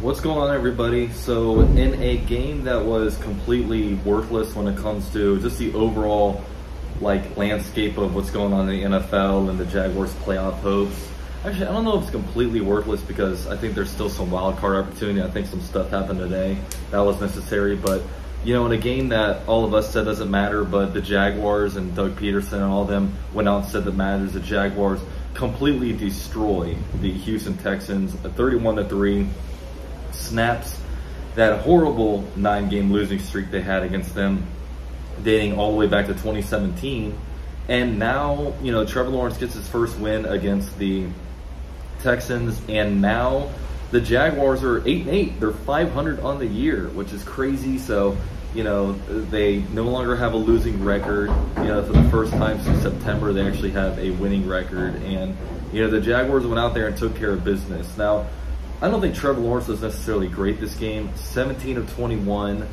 What's going on, everybody? So in a game that was completely worthless when it comes to just the overall landscape of what's going on in the NFL and the Jaguars playoff hopes. Actually, I don't know if it's completely worthless because I think there's still some wild card opportunity. I think some stuff happened today that was necessary, but in a game that all of us said doesn't matter, but the Jaguars and Doug Peterson and all of them went out and said that matters. The Jaguars completely destroy the Houston Texans, a 31-3. Snaps that horrible 9-game losing streak they had against them, dating all the way back to 2017. And now, Trevor Lawrence gets his first win against the Texans, and now the Jaguars are 8-8. They're 500 on the year, which is crazy. So, they no longer have a losing record. For the first time since September, they actually have a winning record. And, the Jaguars went out there and took care of business. Now, I don't think Trevor Lawrence was necessarily great this game. 17 of 21,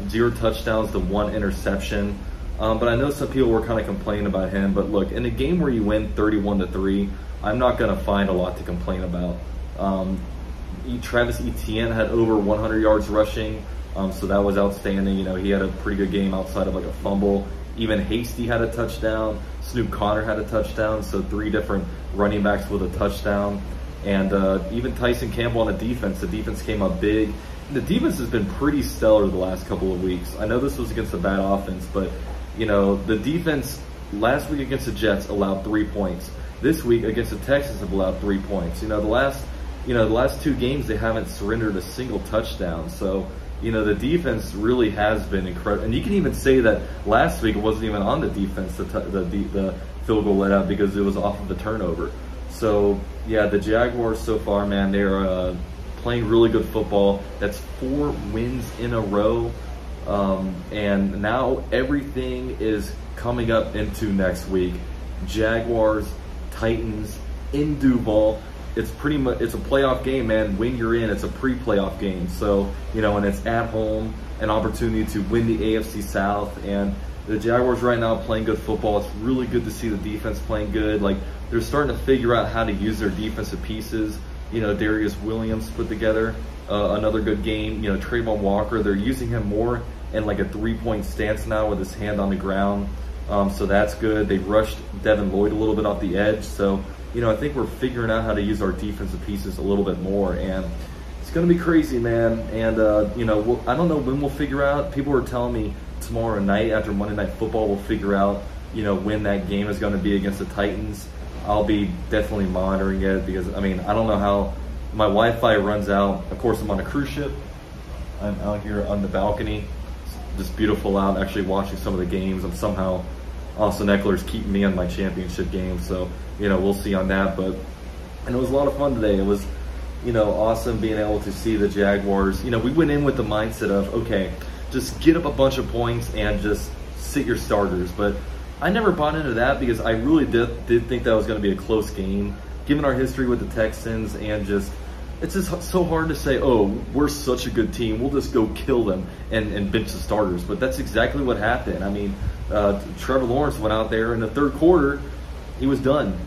0 touchdowns to 1 interception. But I know some people were kind of complaining about him. But look, in a game where you win 31-3, I'm not going to find a lot to complain about. Travis Etienne had over 100 yards rushing, so that was outstanding. He had a pretty good game outside of a fumble. Even Hasty had a touchdown. Snoop Conner had a touchdown. So 3 different running backs with a touchdown. And even Tyson Campbell on the defense. The defense came up big. The defense has been pretty stellar the last couple of weeks. I know this was against a bad offense, but, the defense last week against the Jets allowed 3 points. This week against the Texans have allowed 3 points. The last 2 games they haven't surrendered a single touchdown. So, the defense really has been incredible. And you can even say that last week it wasn't even on the defense, the field goal let out, because it was off of the turnover. So, yeah, the Jaguars so far, man, they're playing really good football. That's 4 wins in a row. And now everything is coming up into next week. Jaguars, Titans, in Duval. It's pretty much, it's a playoff game, man. When you're in, it's a pre-playoff game. So, and it's at home, an opportunity to win the AFC South. And the Jaguars right now playing good football. It's really good to see the defense playing good. They're starting to figure out how to use their defensive pieces. Darius Williams put together another good game. Trayvon Walker, they're using him more in a 3-point stance now with his hand on the ground. So that's good. They rushed Devin Lloyd a little bit off the edge. So, I think we're figuring out how to use our defensive pieces a little bit more. And it's going to be crazy, man. And, I don't know when we'll figure out. People are telling me tomorrow night after Monday Night Football we'll figure out, when that game is going to be against the Titans. I'll be definitely monitoring it because, I don't know how my Wi-Fi runs out. Of course, I'm on a cruise ship. I'm out here on the balcony. It's just beautiful out, actually watching some of the games. And somehow Austin Eckler's keeping me on my championship game. So, we'll see on that. But, and it was a lot of fun today. It was, awesome being able to see the Jaguars. We went in with the mindset of, okay, just get up a bunch of points and just sit your starters. But I never bought into that because I really did think that was going to be a close game, given our history with the Texans, and it's just so hard to say, oh, we're such a good team, we'll just go kill them and bench the starters. But that's exactly what happened. Trevor Lawrence went out there in the third quarter, he was done.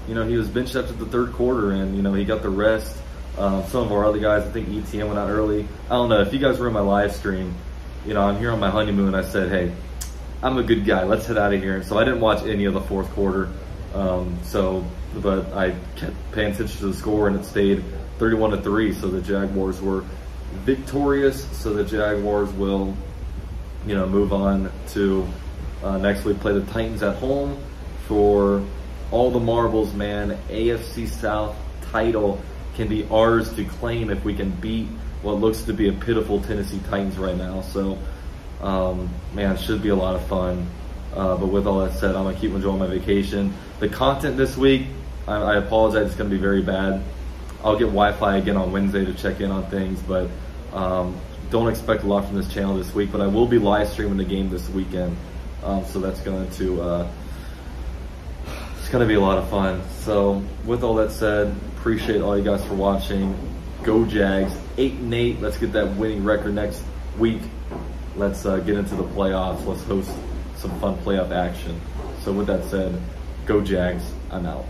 He was benched after the third quarter, and he got the rest. Some of our other guys, I think ETN went out early. I don't know if you guys were in my live stream. I'm here on my honeymoon. I said, hey, I'm a good guy. Let's head out of here. And so I didn't watch any of the fourth quarter. But I kept paying attention to the score, and it stayed 31-3. So the Jaguars were victorious. So the Jaguars will, move on to next week, play the Titans at home for all the marbles, man. AFC South title can be ours to claim if we can beat what looks to be a pitiful Tennessee Titans right now. So, man, it should be a lot of fun. But with all that said, I'm going to keep enjoying my vacation. The content this week, I apologize, it's going to be very bad. I'll get Wi-Fi again on Wednesday to check in on things, but don't expect a lot from this channel this week. But I will be live streaming the game this weekend, so that's going to it's going to be a lot of fun. So with all that said, appreciate all you guys for watching. Go Jags, 8-8. Let's get that winning record next week. Let's get into the playoffs. Let's host some fun playoff action. So with that said, go Jags. I'm out.